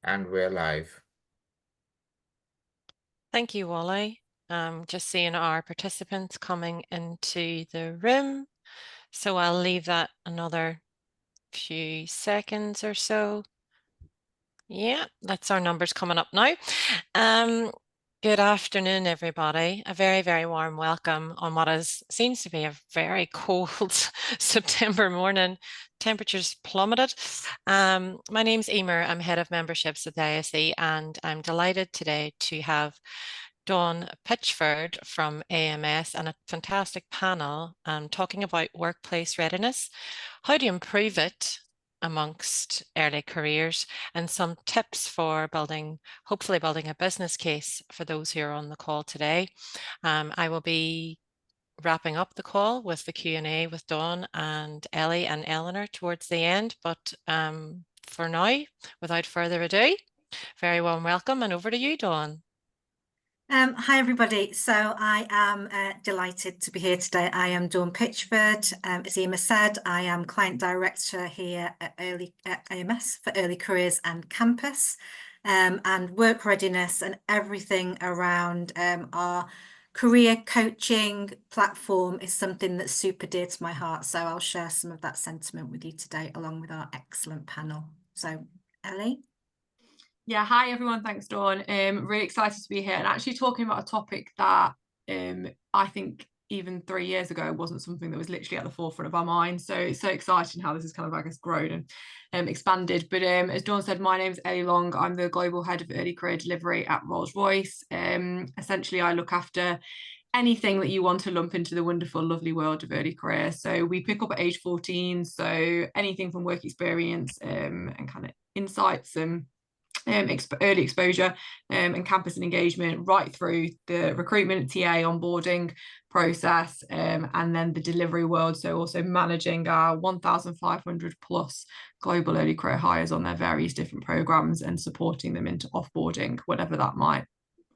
And we're live. Thank you, Wally. Just seeing our participants coming into the room. So I'll leave that another few seconds or so. Yeah, that's our numbers coming up now. Good afternoon, everybody. A very, very warm welcome on what seems to be a very cold September morning. Temperatures plummeted. My name's Emer. I'm head of memberships at the ISE, and I'm delighted today to have Dawn Pitchford from AMS and a fantastic panel talking about workplace readiness, how to improve it amongst early careers, and some tips for hopefully building a business case for those who are on the call today. I will be wrapping up the call with the Q&A with Dawn and Ellie and Eleanor towards the end, but for now, without further ado, very warm welcome, and over to you, Dawn. Hi, everybody. So I am delighted to be here today. I am Dawn Pitchford. As Emma said, I am Client Director here at AMS for Early Careers and Campus, and work readiness and everything around our career coaching platform is something that's super dear to my heart. So I'll share some of that sentiment with you today, along with our excellent panel. So, Ellie? Yeah, hi everyone. Thanks, Dawn. Really excited to be here and actually talking about a topic that I think even 3 years ago wasn't something that was literally at the forefront of our minds. So it's so exciting how this has kind of, I guess, grown and expanded. But as Dawn said, my name is Ellie Long. I'm the global head of early career delivery at Rolls-Royce. Essentially, I look after anything that you want to lump into the wonderful, lovely world of early career. So we pick up at age 14. So anything from work experience and kind of insights and early exposure and campus and engagement, right through the recruitment, TA, onboarding process, and then the delivery world. So also managing our 1,500 plus global early career hires on their various different programs and supporting them into offboarding, whatever that might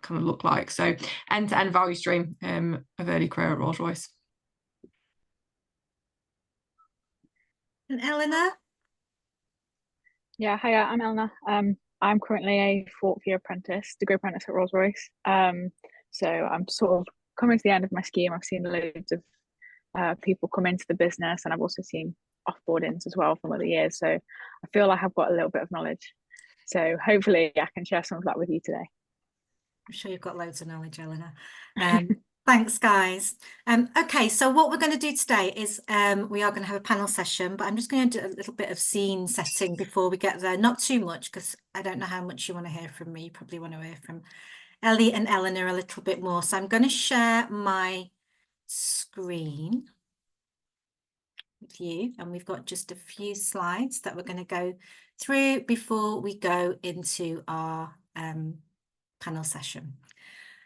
kind of look like. So end-to-end value stream of early career at Rolls-Royce. And Eleanor? Yeah, hiya, I'm Eleanor. I'm currently a fourth year degree apprentice at Rolls-Royce. So I'm sort of coming to the end of my scheme. I've seen loads of people come into the business, and I've also seen offboardings as well from other years. So I feel like I've got a little bit of knowledge. So hopefully I can share some of that with you today. I'm sure you've got loads of knowledge, Eleanor. Thanks, guys. Okay, so what we're going to do today is we are going to have a panel session, but I'm just going to do a little bit of scene setting before we get there. Not too much, because I don't know how much you want to hear from me. You probably want to hear from Ellie and Eleanor a little bit more. So I'm going to share my screen with you, and we've got just a few slides that we're going to go through before we go into our panel session.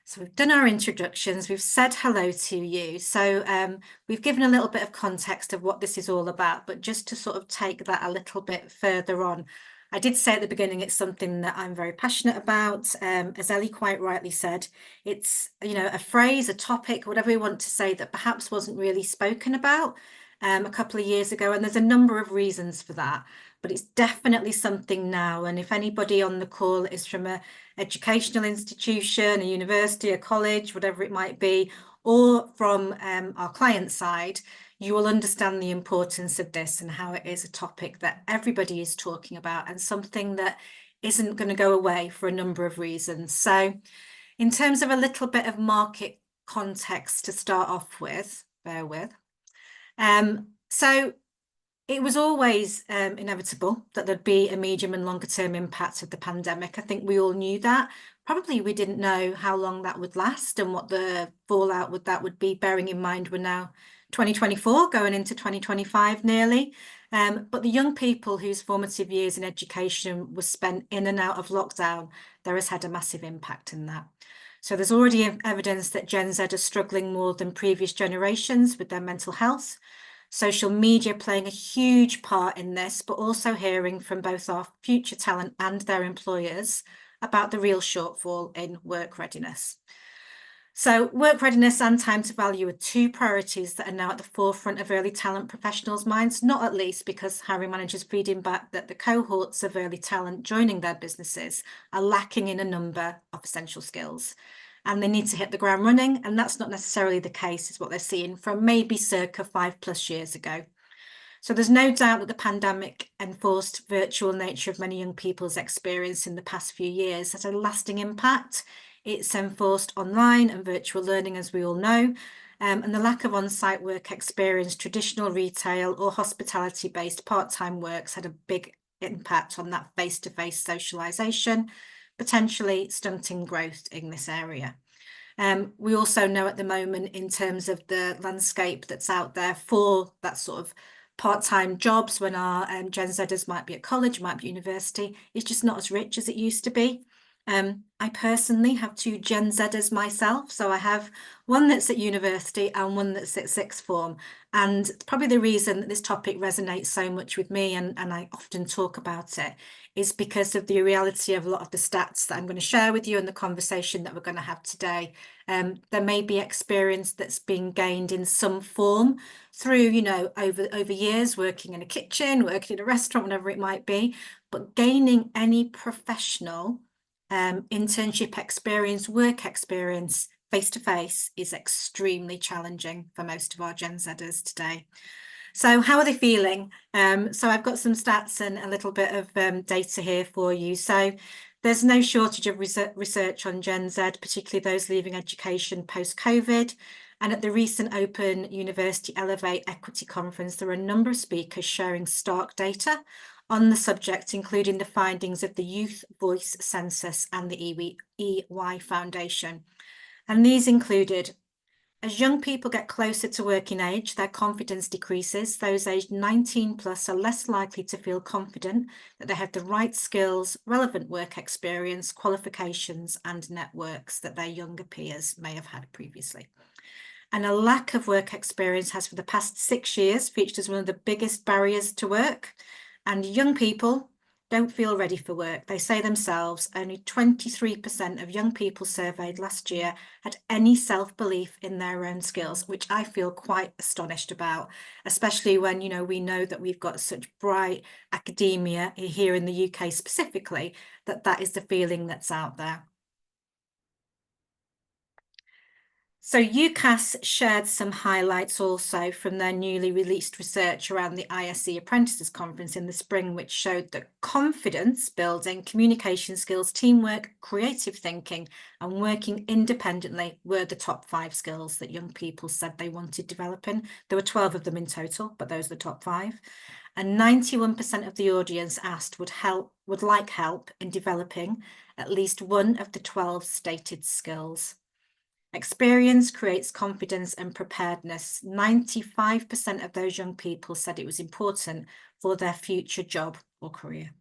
So we've done our introductions, we've said hello to you. So we've given a little bit of context of what this is all about, but just to sort of take that a little bit further on, I did say at the beginning, it's something that I'm very passionate about. As Ellie quite rightly said, it's, you know, a phrase, a topic, whatever you want to say, that perhaps wasn't really spoken about a couple of years ago. And there's a number of reasons for that, but it's definitely something now. And if anybody on the call is from a educational institution, a university, a college, whatever it might be, or from our client side, you will understand the importance of this and how it is a topic that everybody is talking about and something that isn't going to go away for a number of reasons. So in terms of a little bit of market context to start off with, bear with. So it was always inevitable that there'd be a medium and longer term impact of the pandemic. I think we all knew that. Probably we didn't know how long that would last and what the fallout with that would be, bearing in mind we're now 2024 going into 2025 nearly. But the young people whose formative years in education was spent in and out of lockdown, there has had a massive impact in that. So there's already evidence that Gen Z are struggling more than previous generations with their mental health. Social media playing a huge part in this, but also hearing from both our future talent and their employers about the real shortfall in work readiness. So work readiness and time to value are two priorities that are now at the forefront of early talent professionals' minds, not at least because hiring managers feeding back that the cohorts of early talent joining their businesses are lacking in a number of essential skills. And they need to hit the ground running, and that's not necessarily the case, is what they're seeing from maybe circa 5+ years ago. So there's no doubt that the pandemic enforced virtual nature of many young people's experience in the past few years has a lasting impact. It's enforced online and virtual learning, as we all know, and the lack of on-site work experience, traditional retail or hospitality-based part-time works had a big impact on that face-to-face socialisation, potentially stunting growth in this area. We also know at the moment, in terms of the landscape that's out there for that sort of part-time jobs when our Gen Zers might be at college, might be university, it's just not as rich as it used to be. I personally have 2 Gen Zers myself, so I have one that's at university and one that's at sixth form. And probably the reason that this topic resonates so much with me, and I often talk about it, is because of the reality of a lot of the stats that I'm going to share with you in the conversation that we're going to have today. There may be experience that's been gained in some form through, you know, over years, working in a kitchen, working in a restaurant, whatever it might be, but gaining any professional internship experience, work experience face-to-face is extremely challenging for most of our Gen Zers today. So how are they feeling? So I've got some stats and a little bit of data here for you. So there's no shortage of research on Gen Z, particularly those leaving education post-COVID. And at the recent Open University Elevate Equity Conference, there were a number of speakers sharing stark data on the subject, including the findings of the Youth Voice Census and the EY Foundation. And these included, as young people get closer to working age, their confidence decreases. Those aged 19+ are less likely to feel confident that they have the right skills, relevant work experience, qualifications, and networks that their younger peers may have had previously. And a lack of work experience has for the past 6 years featured as one of the biggest barriers to work. And young people don't feel ready for work. They say themselves, only 23% of young people surveyed last year had any self-belief in their own skills, which I feel quite astonished about, especially when, you know, we know that we've got such bright academia here in the UK specifically, that is the feeling that's out there. So UCAS shared some highlights also from their newly released research around the ISE Apprentices Conference in the spring, which showed that confidence building, communication skills, teamwork, creative thinking, and working independently were the top 5 skills that young people said they wanted developing. There were 12 of them in total, but those are the top 5. And 91% of the audience asked would like help in developing at least one of the 12 stated skills. Experience creates confidence and preparedness. 95% of those young people said it was important for their future job or career.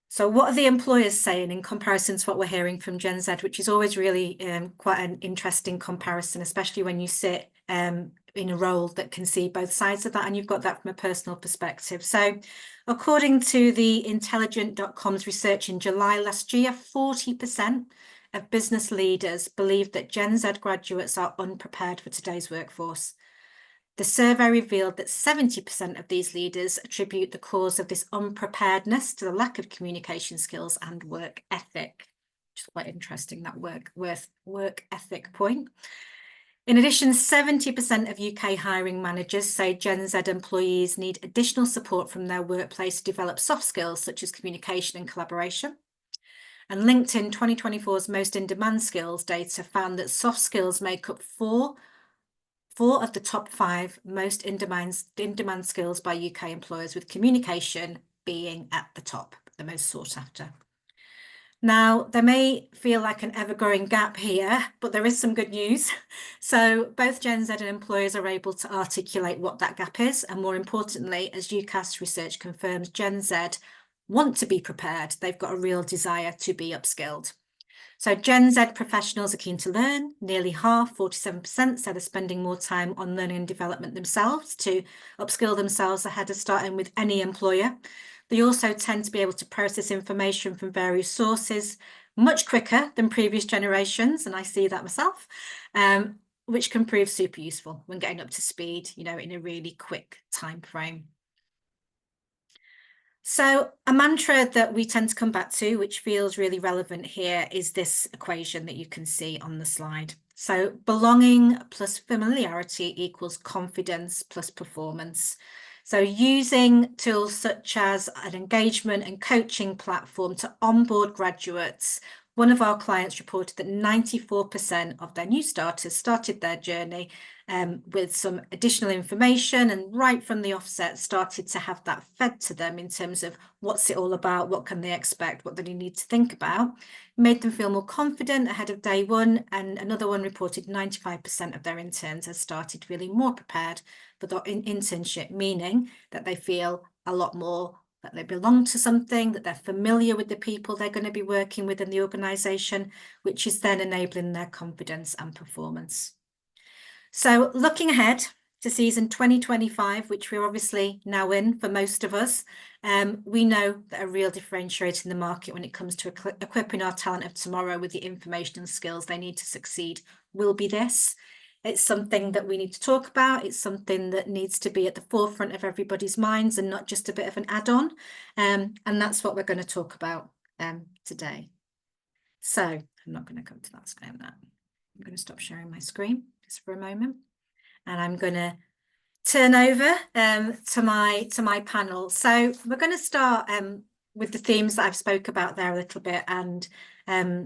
So what are the employers saying in comparison to what we're hearing from Gen Z, which is always really quite an interesting comparison, especially when you sit in a role that can see both sides of that, and you've got that from a personal perspective. So according to the Intelligent.com's research in July last year, 40% of business leaders believe that Gen Z graduates are unprepared for today's workforce. The survey revealed that 70% of these leaders attribute the cause of this unpreparedness to the lack of communication skills and work ethic, which is quite interesting, that work ethic point. In addition, 70% of UK hiring managers say Gen Z employees need additional support from their workplace to develop soft skills such as communication and collaboration. And LinkedIn 2024's Most in-Demand Skills data found that soft skills make up four of the top 5 most in-demand skills by UK employers, with communication being at the top, the most sought after. Now, there may feel like an ever-growing gap here, but there is some good news. So both Gen Z and employers are able to articulate what that gap is. And more importantly, as UCAS research confirms, Gen Z want to be prepared. They've got a real desire to be upskilled. So Gen Z professionals are keen to learn. Nearly half, 47%, said they're spending more time on learning and development themselves to upskill themselves ahead of starting with any employer. They also tend to be able to process information from various sources much quicker than previous generations, and I see that myself, which can prove super useful when getting up to speed, you know, in a really quick time frame. So a mantra that we tend to come back to, which feels really relevant here, is this equation that you can see on the slide. So belonging plus familiarity equals confidence plus performance. So using tools such as an engagement and coaching platform to onboard graduates, one of our clients reported that 94% of their new starters started their journey with some additional information, and right from the offset started to have that fed to them in terms of what's it all about, what can they expect, what do they need to think about. Made them feel more confident ahead of day one, and another one reported 95% of their interns have started feeling more prepared for the internship, meaning that they feel a lot more that they belong to something, that they're familiar with the people they're going to be working with in the organisation, which is then enabling their confidence and performance. So looking ahead to season 2025, which we're obviously now in for most of us, we know that a real differentiator in the market when it comes to equipping our talent of tomorrow with the information and skills they need to succeed will be this. It's something that we need to talk about. It's something that needs to be at the forefront of everybody's minds and not just a bit of an add-on. And that's what we're going to talk about today. So I'm not going to come to that screen now. I'm going to stop sharing my screen just for a moment. And I'm going to turn over to my panel. So we're going to start with the themes that I've spoke about there a little bit, and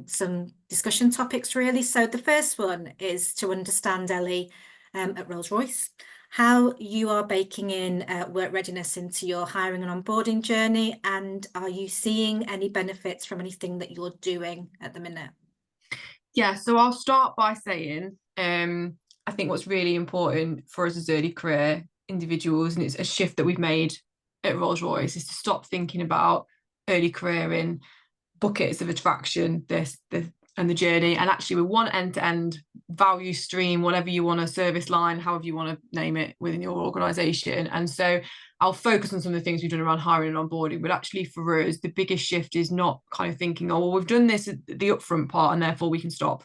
some discussion topics really. So the first one is to understand, Ellie, at Rolls-Royce, how you are baking in work readiness into your hiring and onboarding journey, and are you seeing any benefits from anything that you're doing at the minute? Yeah, so I'll start by saying I think what's really important for us as early career individuals, and it's a shift that we've made at Rolls-Royce, is to stop thinking about early career in buckets of attraction, and the journey, and actually with one end-to-end value stream, whatever you want, a service line, however you want to name it within your organisation. And so I'll focus on some of the things we've done around hiring and onboarding, but actually for us, the biggest shift is not kind of thinking, oh, well, we've done this at the upfront part and therefore we can stop.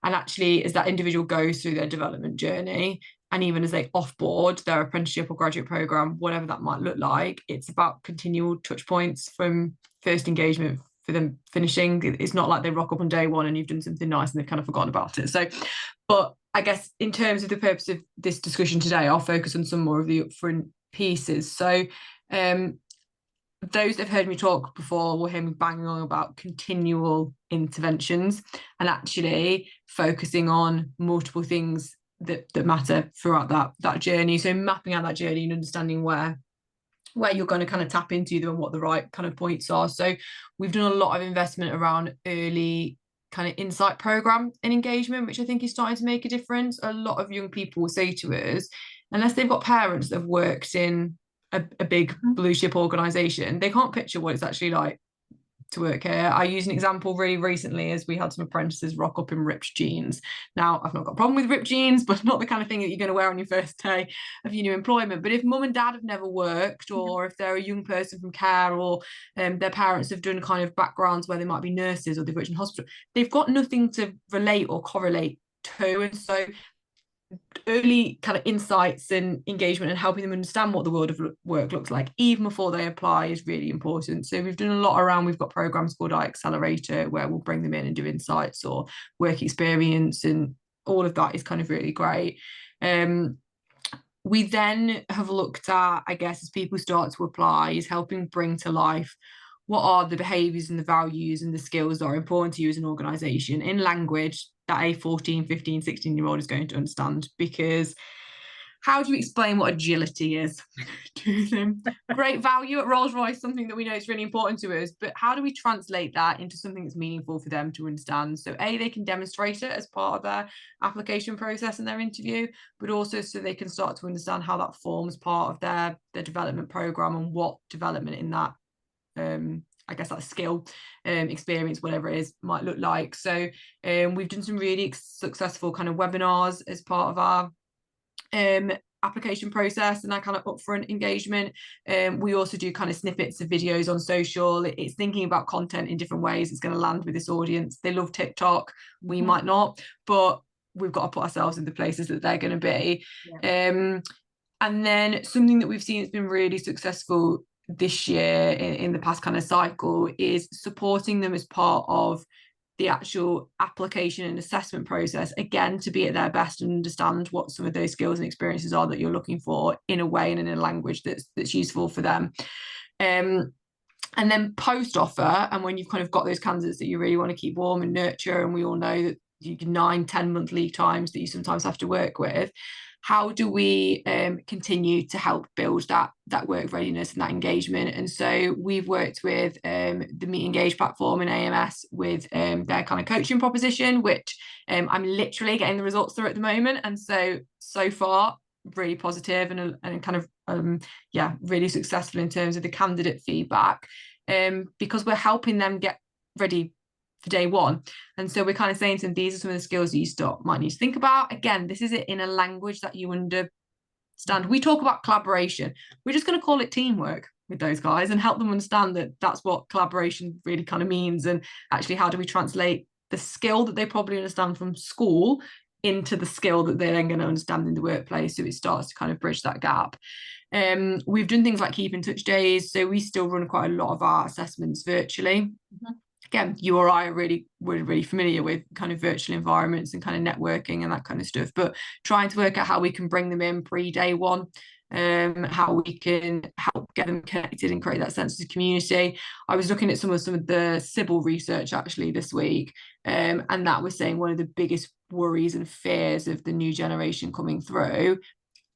And actually, as that individual goes through their development journey, and even as they offboard their apprenticeship or graduate programme, whatever that might look like, it's about continual touch points from first engagement for them finishing. It's not like they rock up on day one and you've done something nice and they've kind of forgotten about it. So, but I guess in terms of the purpose of this discussion today, I'll focus on some more of the upfront pieces. So those that have heard me talk before will hear me banging on about continual interventions and actually focusing on multiple things that matter throughout that journey. So mapping out that journey and understanding where you're going to kind of tap into them and what the right kind of points are. So we've done a lot of investment around early kind of insight program and engagement, which I think is starting to make a difference. A lot of young people will say to us, unless they've got parents that have worked in a big blue chip organization, they can't picture what it's actually like to work here. I used an example really recently as we had some apprentices rock up in ripped jeans. Now, I've not got a problem with ripped jeans, but not the kind of thing that you're going to wear on your first day of your new employment. But if mum and dad have never worked, or if they're a young person from care, or their parents have done kind of backgrounds where they might be nurses or they've worked in hospital, they've got nothing to relate or correlate to. And so early kind of insights and engagement and helping them understand what the world of work looks like even before they apply is really important. So we've done a lot around, we've got programs called iAccelerator where we'll bring them in and do insights or work experience, and all of that is kind of really great. We then have looked at, I guess, as people start to apply, is helping bring to life what are the behaviours and the values and the skills that are important to you as an organisation in language that a 14, 15, 16-year-old is going to understand. Because how do you explain what agility is to them? Great value at Rolls-Royce, something that we know is really important to us, but how do we translate that into something that's meaningful for them to understand? So they can demonstrate it as part of their application process and their interview, but also so they can start to understand how that forms part of their development programme and what development in that I guess that skill, experience, whatever it is, might look like. So we've done some really successful kind of webinars as part of our application process and that kind of upfront engagement. We also do kind of snippets of videos on social. It's thinking about content in different ways. It's going to land with this audience. They love TikTok. We might not, but we've got to put ourselves in the places that they're going to be. Yeah. And then something that we've seen has been really successful this year in the past kind of cycle is supporting them as part of the actual application and assessment process, again, to be at their best and understand what some of those skills and experiences are that you're looking for in a way and in a language that's useful for them. And then post offer, and when you've kind of got those candidates that you really want to keep warm and nurture, and we all know that you can 9-10 month lead times that you sometimes have to work with, how do we continue to help build that work readiness and that engagement? And so we've worked with the Meet Engage platform in AMS with their kind of coaching proposition, which I'm literally getting the results through at the moment. And so far, really positive and kind of, really successful in terms of the candidate feedback, because we're helping them get ready for day one. And so we're kind of saying to them, these are some of the skills that you might need to think about. Again, this is it in a language that you understand. We talk about collaboration. We're just going to call it teamwork with those guys and help them understand that that's what collaboration really kind of means. And actually, how do we translate the skill that they probably understand from school into the skill that they're then going to understand in the workplace, so it starts to kind of bridge that gap. We've done things like keep in touch days, so we still run quite a lot of our assessments virtually. Again, you or I are really familiar with kind of virtual environments and kind of networking and that kind of stuff, but trying to work out how we can bring them in pre-day one, how we can help get them connected and create that sense of community. I was looking at some of the Sybil research actually this week, and that was saying one of the biggest worries and fears of the new generation coming through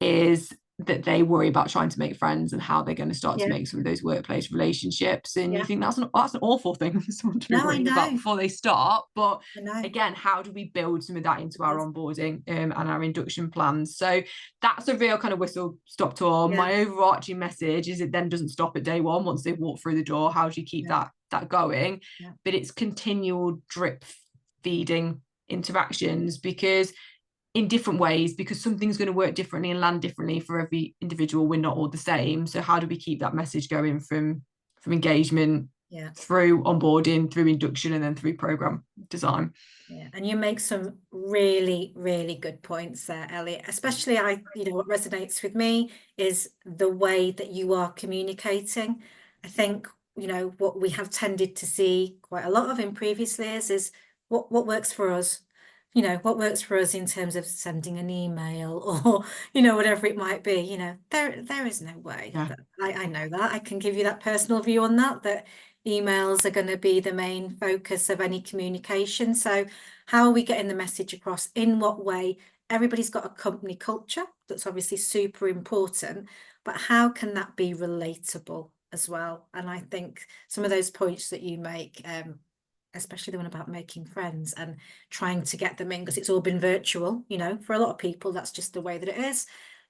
is that they worry about trying to make friends and how they're going to start to make some of those workplace relationships. And you think that's an awful thing for someone to be worrying about before they start. But again, how do we build some of that into our onboarding and our induction plans? So that's a real kind of whistle stop tour. My overarching message is it then doesn't stop at day one. Once they've walked through the door, how do you keep that going? But it's continual drip feeding interactions, because in different ways, because something's going to work differently and land differently for every individual. We're not all the same. So how do we keep that message going from engagement through onboarding, through induction, and then through program design? And you make some really, really good points there, Ellie. Especially what resonates with me is the way that you are communicating. I think, what we have tended to see quite a lot of in previous years is what works for us. What works for us in terms of sending an email or, whatever it might be, there is no way. That I know that. I can give you that personal view on that emails are going to be the main focus of any communication. So how are we getting the message across? In what way? Everybody's got a company culture that's obviously super important, but how can that be relatable as well? And I think some of those points that you make, especially the one about making friends and trying to get them in, because it's all been virtual, for a lot of people, that's just the way that it is.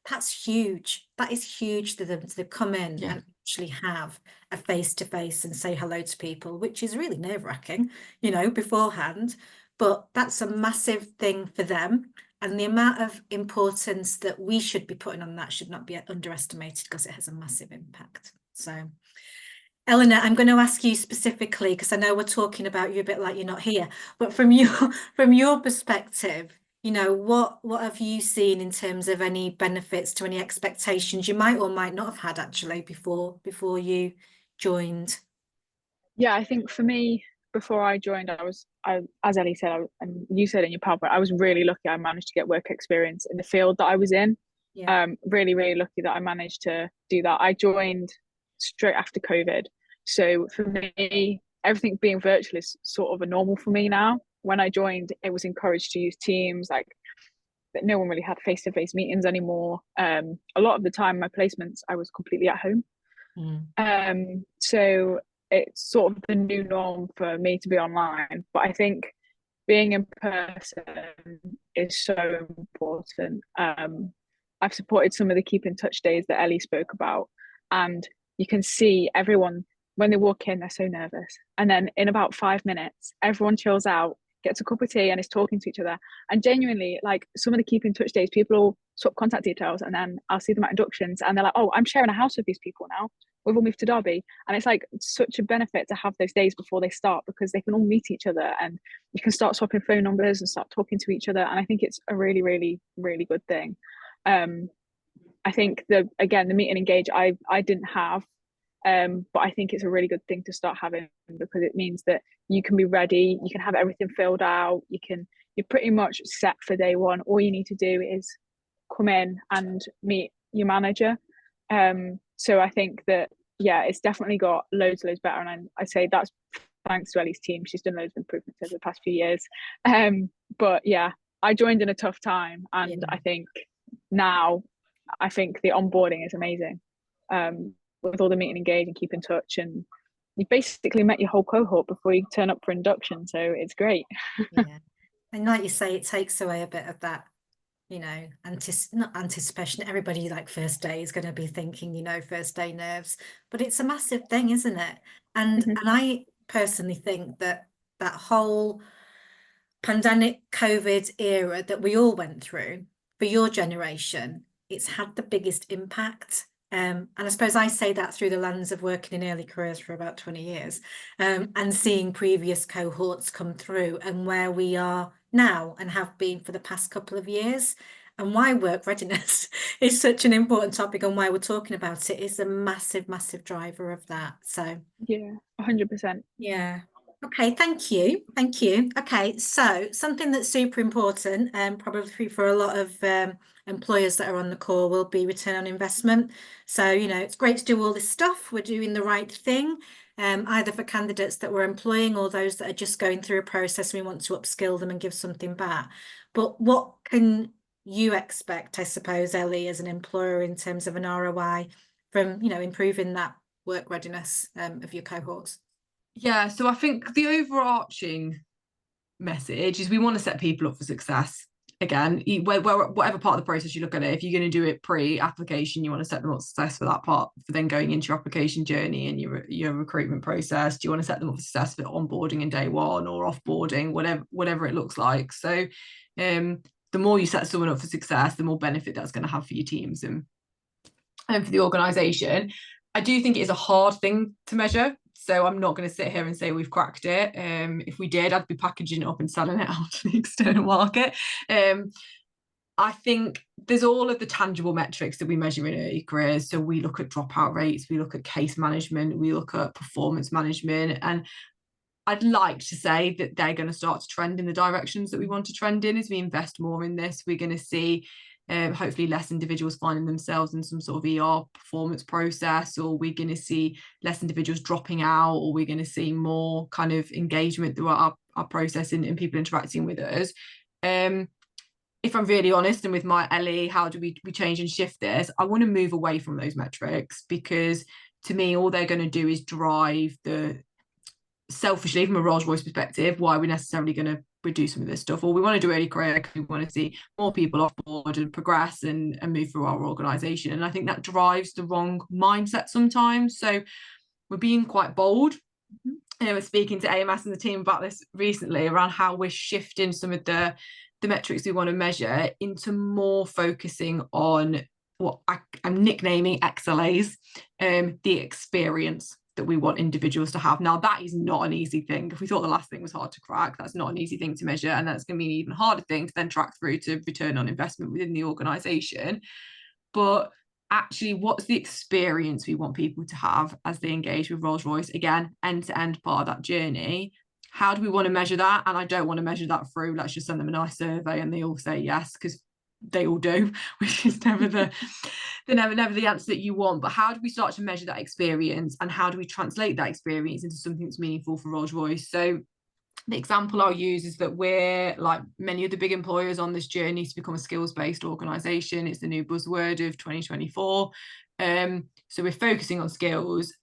That's huge. That is huge to them to come in and actually have a face-to-face and say hello to people, which is really nerve-wracking, beforehand. But that's a massive thing for them. And the amount of importance that we should be putting on that should not be underestimated, because it has a massive impact. So Eleanor, I'm going to ask you specifically, because I know we're talking about you a bit like you're not here, but from your perspective, what have you seen in terms of any benefits to any expectations you might or might not have had actually before you joined? Yeah, I think for me, before I joined, as Ellie said, and you said in your PowerPoint, I was really lucky. I managed to get work experience in the field that I was in. Really, really lucky that I managed to do that. I joined straight after COVID. So for me, everything being virtual is sort of a normal for me now. When I joined, it was encouraged to use Teams, like that no one really had face-to-face meetings anymore. A lot of the time, my placements, I was completely at home. So it's sort of the new norm for me to be online. But I think being in person is so important. I've supported some of the keep in touch days that Ellie spoke about, and you can see everyone, when they walk in, they're so nervous. And then in about 5 minutes, everyone chills out, gets a cup of tea and is talking to each other. And genuinely, like some of the keep in touch days, people swap contact details, and then I'll see them at inductions and they're like, oh, I'm sharing a house with these people now, we've all moved to Derby. And it's like such a benefit to have those days before they start, because they can all meet each other and you can start swapping phone numbers and start talking to each other. And I think it's a really, really, really good thing. I think the meet and engage I didn't have, but I think it's a really good thing to start having, because it means that you can be ready, you can have everything filled out, you're pretty much set for day one. All you need to do is come in and meet your manager. So I think that, yeah, it's definitely got loads better, and I say that's thanks to Ellie's team. She's done loads of improvements over the past few years. But yeah, I joined in a tough time, and I think now I think the onboarding is amazing, with all the meet and engage and keep in touch, and you basically met your whole cohort before you turn up for induction, so it's great. Yeah, and like you say, it takes away a bit of that, you know, not anticipation. Everybody like first day is going to be thinking, you know, first day nerves, but it's a massive thing, isn't it? And and I personally think that that whole pandemic COVID era that we all went through, for your generation, it's had the biggest impact. And I suppose I say that through the lens of working in early careers for about 20 years, and seeing previous cohorts come through and where we are now and have been for the past couple of years, and why work readiness is such an important topic, and why we're talking about it is a massive, massive driver of that. So yeah, 100%. yeah. Okay, thank you. Thank you. Okay, so something that's super important, and probably for a lot of employers that are on the call, will be return on investment. So, you know, it's great to do all this stuff. We're doing the right thing, either for candidates that we're employing or those that are just going through a process. We want to upskill them and give something back. But what can you expect, I suppose, Ellie, as an employer, in terms of an ROI from, you know, improving that work readiness of your cohorts? Yeah, so I think the overarching message is we want to set people up for success. Again, whatever part of the process you look at it, if you're going to do it pre-application, you want to set them up for success for that part, for then going into your application journey and your recruitment process. Do you want to set them up for success for onboarding in day one or offboarding, whatever it looks like? So the more you set someone up for success, the more benefit that's going to have for your teams and for the organisation. I do think it is a hard thing to measure. So I'm not going to sit here and say we've cracked it. If we did, I'd be packaging it up and selling it out to the external market. I think there's all of the tangible metrics that we measure in early careers. So we look at dropout rates, we look at case management, we look at performance management. And I'd like to say that they're going to start to trend in the directions that we want to trend in as we invest more in this. We're going to see hopefully less individuals finding themselves in some sort of ER performance process, or we're going to see less individuals dropping out, or we're going to see more kind of engagement throughout our process and people interacting with us. If I'm really honest, and with my Ellie, how do we change and shift this? I want to move away from those metrics, because to me, all they're going to do is drive the, selfishly from a Rolls-Royce perspective, why we're necessarily going to redo some of this stuff. Or we want to do early career because we want to see more people off board and progress and move through our organisation. And I think that drives the wrong mindset sometimes. So we're being quite bold. We're speaking to AMS and the team about this recently, around how we're shifting some of the metrics we want to measure into more focusing on what I'm nicknaming XLAs, the experience that we want individuals to have. Now, that is not an easy thing. If we thought the last thing was hard to crack, that's not an easy thing to measure, and that's going to be an even harder thing to then track through to return on investment within the organisation. But actually, what's the experience we want people to have as they engage with Rolls-Royce? Again, end-to-end part of that journey. How do we want to measure that? And I don't want to measure that through, let's just send them a nice survey and they all say yes, because they all do, which is never never the answer that you want. But how do we start to measure that experience, and how do we translate that experience into something that's meaningful for Rolls-Royce? So the example I'll use is that we're, like many of the big employers, on this journey to become a skills-based organisation. It's the new buzzword of 2024. So we're focusing on skills.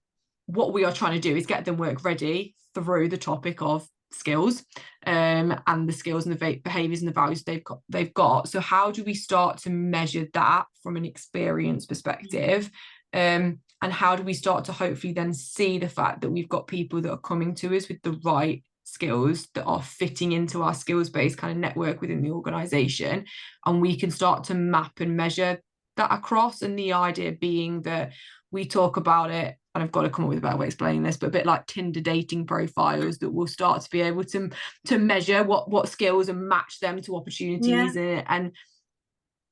What we are trying to do is get them work ready through the topic of skills, and the skills and the behaviours and the values they've got. So how do we start to measure that from an experience perspective, and how do we start to hopefully then see the fact that we've got people that are coming to us with the right skills that are fitting into our skills-based kind of network within the organization, and we can start to map and measure that across. And the idea being that we talk about it, and I've got to come up with a better way of explaining this, but a bit like Tinder dating profiles, that we'll start to be able to measure what skills and match them to opportunities.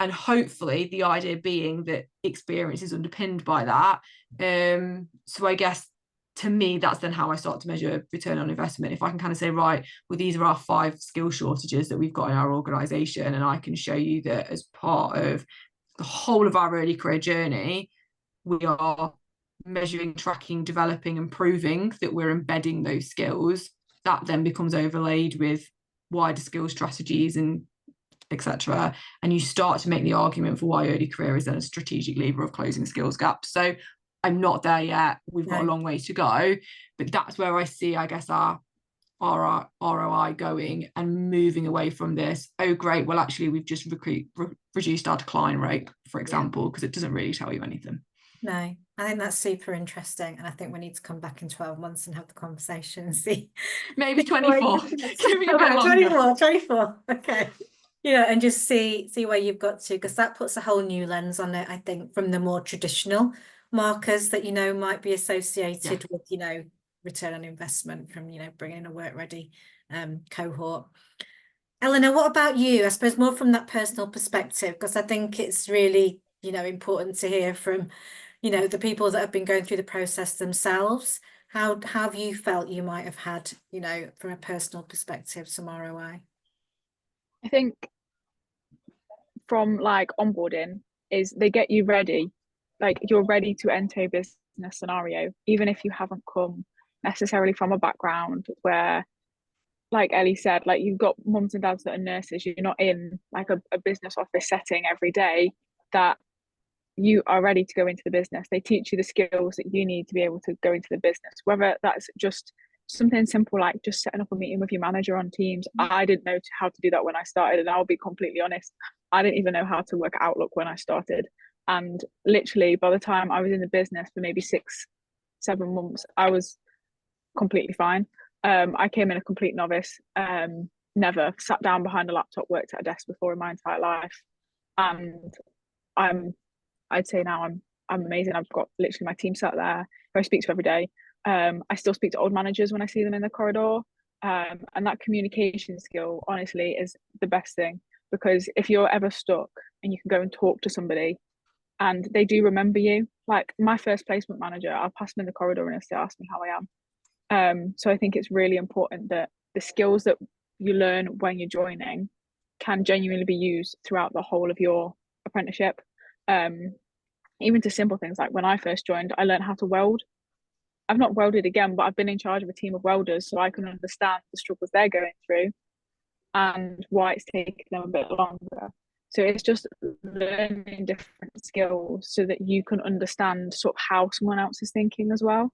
And hopefully the idea being that experience is underpinned by that. So I guess to me, that's then how I start to measure return on investment. If I can kind of say, right, well, these are our 5 skill shortages that we've got in our organization, and I can show you that as part of the whole of our early career journey, we are measuring, tracking, developing, and proving that we're embedding those skills. That then becomes overlaid with wider skill strategies and etc. And you start to make the argument for why early career is then a strategic lever of closing skills gaps. So I'm not there yet. We've got a long way to go, but that's where I see, I guess, our ROI going, and moving away from this, oh great, well actually we've just reduced our decline rate, for example, because it doesn't really tell you anything. No, I think that's super interesting, and I think we need to come back in 12 months and have the conversation and see. Maybe 24. Give me a bit longer. 24. Okay. And just see where you've got to, because that puts a whole new lens on it, I think, from the more traditional markers that might be associated with return on investment from bringing in a work ready cohort. Eleanor, what about you? I suppose more from that personal perspective, because I think it's really important to hear from the people that have been going through the process themselves. How have you felt you might have had from a personal perspective some ROI? I think from like onboarding is they get you ready, like you're ready to enter a business scenario, even if you haven't come necessarily from a background where, like Ellie said, like you've got mums and dads that are nurses, you're not in like a business office setting every day, that you are ready to go into the business. They teach you the skills that you need to be able to go into the business, whether that's just something simple like just setting up a meeting with your manager on Teams. I didn't know how to do that when I started, and I'll be completely honest, I didn't even know how to work Outlook when I started. And literally by the time I was in the business for maybe 6-7 months, I was completely fine. I came in a complete novice, never sat down behind a laptop, worked at a desk before in my entire life, and I'd say now I'm amazing. I've got literally my team sat there who I speak to every day. I still speak to old managers when I see them in the corridor, and that communication skill honestly is the best thing, because if you're ever stuck and you can go and talk to somebody and they do remember you, like my first placement manager, I'll pass them in the corridor and they'll still ask me how I am. So I think it's really important that the skills that you learn when you're joining can genuinely be used throughout the whole of your apprenticeship. Even to simple things like when I first joined, I learned how to weld. I've not welded again, but I've been in charge of a team of welders, so I can understand the struggles they're going through and why it's taking them a bit longer. So it's just learning different skills so that you can understand sort of how someone else is thinking as well.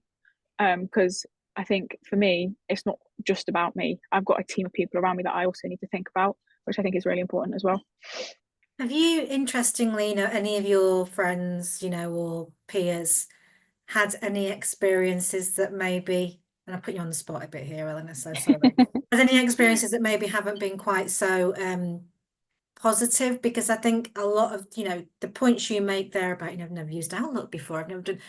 Because I think for me, it's not just about me. I've got a team of people around me that I also need to think about, which I think is really important as well. Have you, interestingly, any of your friends, or peers had any experiences that maybe, and I put you on the spot a bit here, Eleanor, so sorry. Has any experiences that maybe haven't been quite so positive? Because I think a lot of, the points you make there about, I've never used Outlook before, I've never done,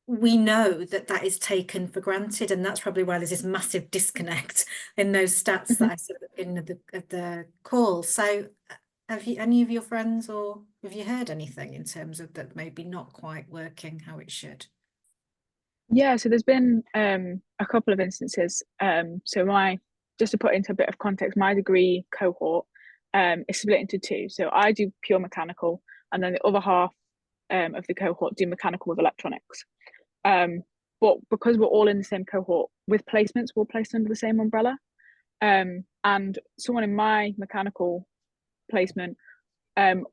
we know that is taken for granted, and that's probably why there's this massive disconnect in those stats that I said at the beginning of the call. So have you, any of your friends, or have you heard anything in terms of that maybe not quite working how it should? Yeah, so there's been a couple of instances. So just to put into a bit of context, my degree cohort is split into 2. So I do pure mechanical, and then the other half of the cohort do mechanical with electronics. But because we're all in the same cohort, with placements, we're placed under the same umbrella. And someone in my mechanical placement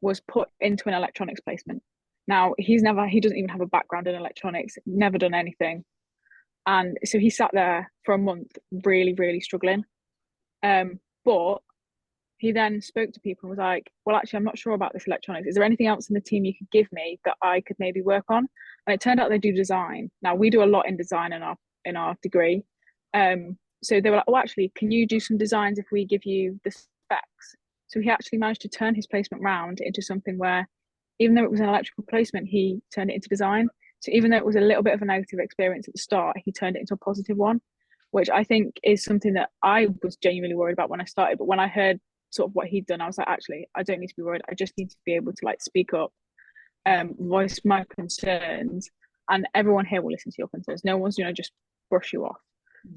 was put into an electronics placement. Now he doesn't even have a background in electronics, never done anything, and so he sat there for a month really, really struggling. But he then spoke to people and was like, well, actually, I'm not sure about this electronics. Is there anything else in the team you could give me that I could maybe work on? And it turned out they do design. Now we do a lot in design in our degree, so they were like, oh, actually, can you do some designs if we give you the specs? So he actually managed to turn his placement round into something where, even though it was an electrical placement, he turned it into design. So even though it was a little bit of a negative experience at the start, he turned it into a positive one, which I think is something that I was genuinely worried about when I started. But when I heard sort of what he'd done, I was like, actually, I don't need to be worried. I just need to be able to like speak up, voice my concerns, and everyone here will listen to your concerns. No one's gonna just brush you off.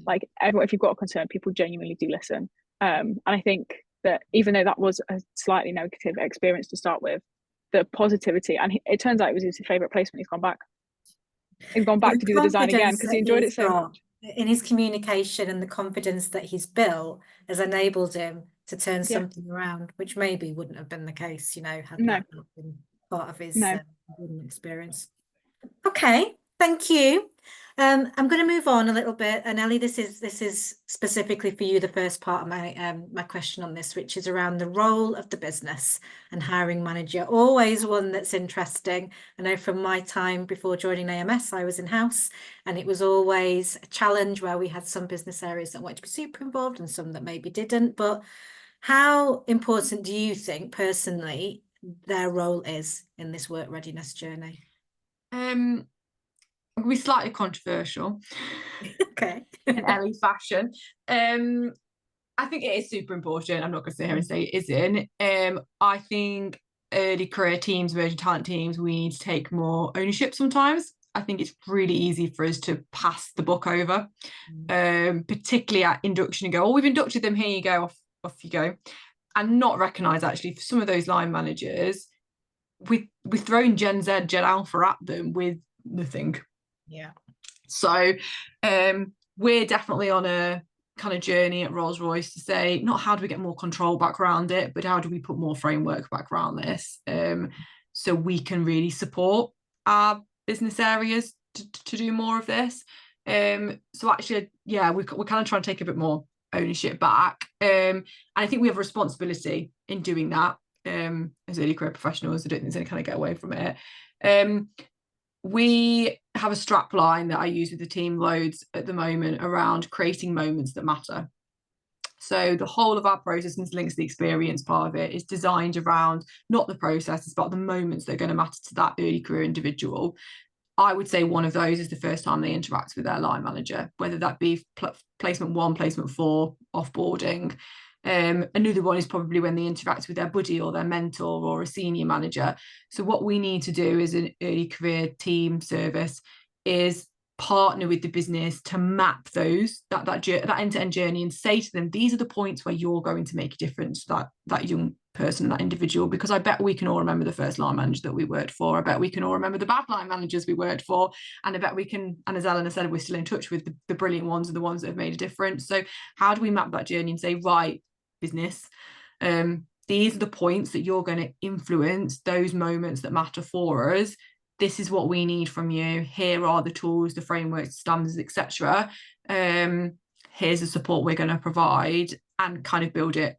Like everyone, if you've got a concern, people genuinely do listen. And I think that even though that was a slightly negative experience to start with, the positivity, and it turns out it was his favorite placement. He's gone back to do the design again because he enjoyed it so much. In his communication, and the confidence that he's built has enabled him to turn Yeah. something around, which maybe wouldn't have been the case, you know, had No. that not been part of his No. experience. Okay, thank you. I'm going to move on a little bit, and Ellie, this is specifically for you, the first part of my my question on this, which is around the role of the business and hiring manager. Always one that's interesting. I know from my time before joining AMS, I was in-house, and it was always a challenge where we had some business areas that wanted to be super involved and some that maybe didn't. But how important do you think personally their role is in this work readiness journey? I'm gonna be slightly controversial. Okay. In Ellie fashion. I think it is super important. I'm not going to sit here and say it isn't. I think early career teams, emerging talent teams, we need to take more ownership sometimes. I think it's really easy for us to pass the buck over, particularly at induction and go, oh, we've inducted them, here you go, off you go. And not recognise actually for some of those line managers, we're throwing Gen Z, Gen Alpha at them with nothing. Yeah. So we're definitely on a kind of journey at Rolls-Royce to say, not how do we get more control back around it, but how do we put more framework back around this, so we can really support our business areas to do more of this. So actually, yeah, we're kind of trying to take a bit more ownership back. And I think we have a responsibility in doing that as early career professionals. I don't think there's any kind of get away from it. We have a strap line that I use with the team loads at the moment around creating moments that matter. So the whole of our process and links to the experience part of it is designed around not the process, it's about the moments that are going to matter to that early career individual. I would say one of those is the first time they interact with their line manager, whether that be placement 1, placement 4, offboarding. Another one is probably when they interact with their buddy or their mentor or a senior manager. So what we need to do as an early career team service is partner with the business to map those that end-to-end journey and say to them, these are the points where you're going to make a difference to that young person, that individual, because I bet we can all remember the first line manager that we worked for. I bet we can all remember the bad line managers we worked for, and I bet we can, and as Eleanor said, we're still in touch with the brilliant ones and the ones that have made a difference. So how do we map that journey and say, right, business, these are the points that you're going to influence, those moments that matter for us. This is what we need from you. Here are the tools, the frameworks, standards, etc. Here's the support we're going to provide, and kind of build it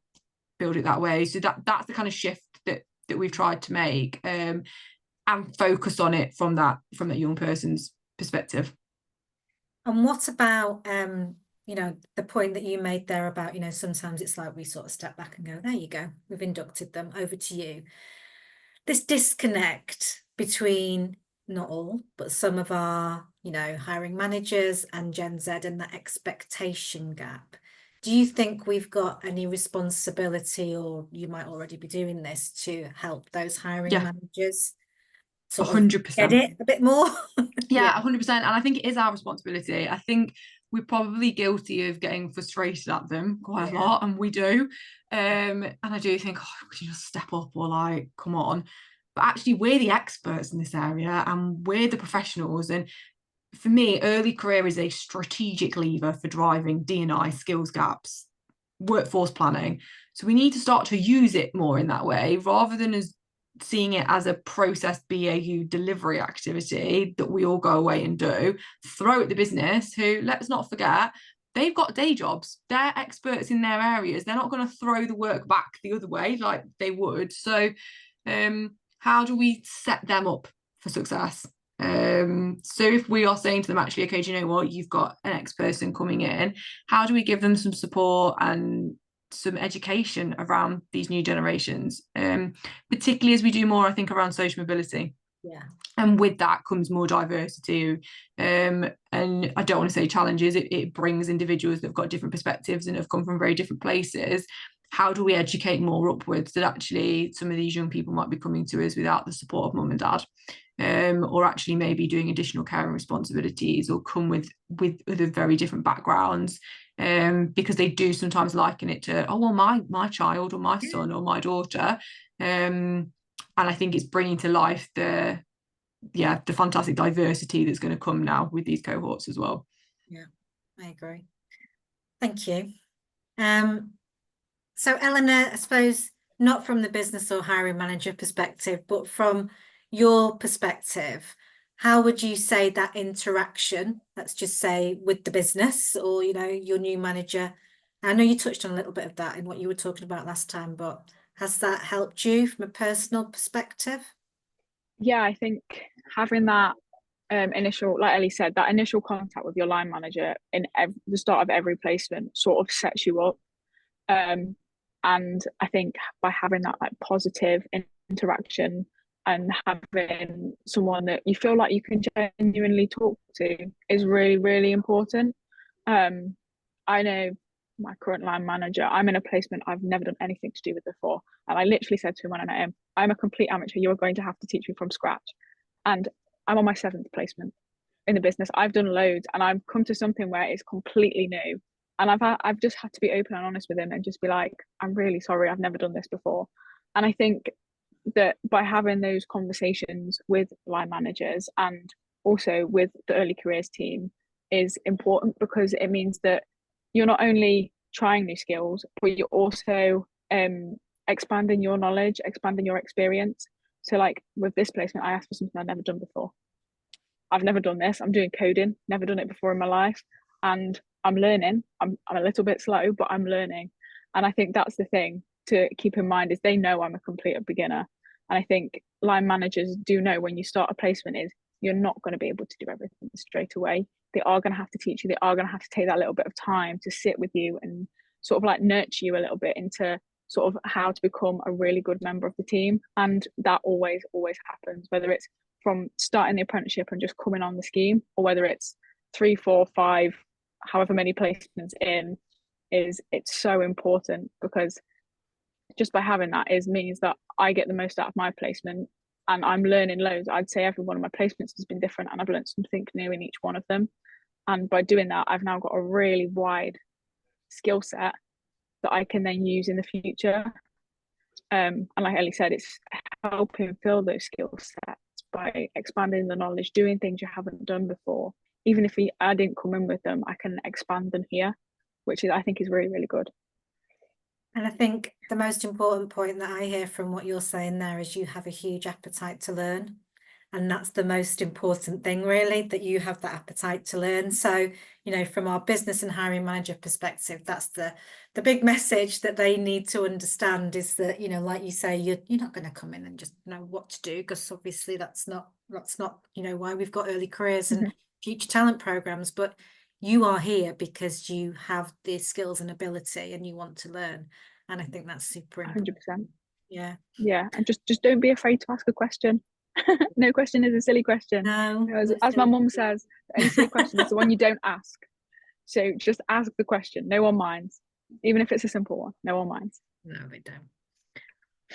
that way. So that's the kind of shift that we've tried to make, and focus on it from that young person's perspective. And what about you know, the point that you made there about, you know, sometimes it's like we sort of step back and go, there you go, we've inducted them, over to you. This disconnect between, not all, but some of our, you know, hiring managers and Gen Z, and that expectation gap. Do you think we've got any responsibility, or you might already be doing this, to help those hiring managers sort 100%. of get it a bit more? Yeah, 100%. And I think it is our responsibility. I think we're probably guilty of getting frustrated at them quite a lot, and we do. And I do think, oh, could you just step up, or like, come on. But actually, we're the experts in this area, and we're the professionals. And for me, early career is a strategic lever for driving D&I, skills gaps, workforce planning. So we need to start to use it more in that way, rather than as seeing it as a process BAU delivery activity that we all go away and do. Throw at the business, who, let's not forget, they've got day jobs. They're experts in their areas. They're not going to throw the work back the other way like they would. So how do we set them up for success? So if we are saying to them, actually, okay, do you know what, you've got an X person coming in, how do we give them some support and some education around these new generations, particularly as we do more, I think, around social mobility. Yeah. And with that comes more diversity, and I don't want to say challenges, it brings individuals that have got different perspectives and have come from very different places. How do we educate more upwards that actually some of these young people might be coming to us without the support of mum and dad, or actually maybe doing additional care and responsibilities, or come with other very different backgrounds, because they do sometimes liken it to, oh well, my child or my son or my daughter, and I think it's bringing to life the fantastic diversity that's going to come now with these cohorts as well. Yeah, I agree. Thank you. So Eleanor, I suppose not from the business or hiring manager perspective, but from your perspective, how would you say that interaction, let's just say with the business or, you know, your new manager, I know you touched on a little bit of that in what you were talking about last time, but has that helped you from a personal perspective? Yeah, I think having that initial, like Ellie said, that initial contact with your line manager in the start of every placement sort of sets you up. And I think by having that like positive interaction and having someone that you feel like you can genuinely talk to is really, really important. I know my current line manager, I'm in a placement I've never done anything to do with before. And I literally said to him when I met him, I'm a complete amateur. You're going to have to teach me from scratch. And I'm on my 7th placement in the business. I've done loads and I've come to something where it's completely new. And I've just had to be open and honest with him and just be like, I'm really sorry, I've never done this before. And I think that by having those conversations with line managers and also with the early careers team is important, because it means that you're not only trying new skills, but you're also expanding your knowledge, expanding your experience. So like with this placement, I asked for something I'd never done before. I've never done this. I'm doing coding, never done it before in my life. And I'm learning. I'm a little bit slow, but I'm learning. And I think that's the thing to keep in mind, is they know I'm a complete beginner. And I think line managers do know when you start a placement is you're not going to be able to do everything straight away. They are going to have to teach you. They are going to have to take that little bit of time to sit with you and sort of like nurture you a little bit into sort of how to become a really good member of the team. And that always happens, whether it's from starting the apprenticeship and just coming on the scheme, or whether it's 3, 4, 5, however many placements in, it's so important, because just by having that means that I get the most out of my placement and I'm learning loads. I'd say every one of my placements has been different and I've learned something new in each one of them. And by doing that, I've now got a really wide skill set that I can then use in the future. And like Ellie said, it's helping fill those skill sets by expanding the knowledge, doing things you haven't done before. Even if I didn't come in with them, I can expand them here, which I think is really, really good. And I think the most important point that I hear from what you're saying there is you have a huge appetite to learn. And that's the most important thing, really, that you have that appetite to learn. So, you know, from our business and hiring manager perspective, that's the big message that they need to understand, is that, you know, like you say, you're not going to come in and just know what to do, because obviously that's not, you know, why we've got early careers and future talent programs. But you are here because you have the skills and ability and you want to learn. And I think that's super important. 100%. Yeah. And just don't be afraid to ask a question. No question is a silly question. No, as my mum says, any silly question is the one you don't ask. So just ask the question. No one minds. Even if it's a simple one, no one minds. No, they don't.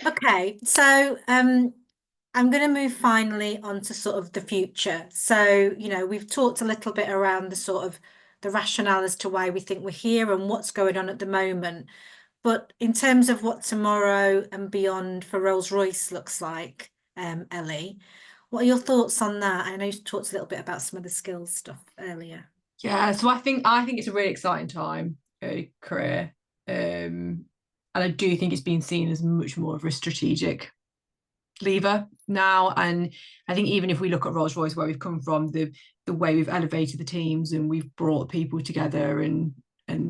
Okay, so I'm going to move finally on to sort of the future. So, you know, we've talked a little bit around the sort of the rationale as to why we think we're here and what's going on at the moment. But in terms of what tomorrow and beyond for Rolls-Royce looks like, Ellie, what are your thoughts on that? I know you talked a little bit about some of the skills stuff earlier. Yeah, so I think it's a really exciting time, career, and I do think it's been seen as much more of a strategic lever now. And I think even if we look at Rolls-Royce, where we've come from, the way we've elevated the teams and we've brought people together and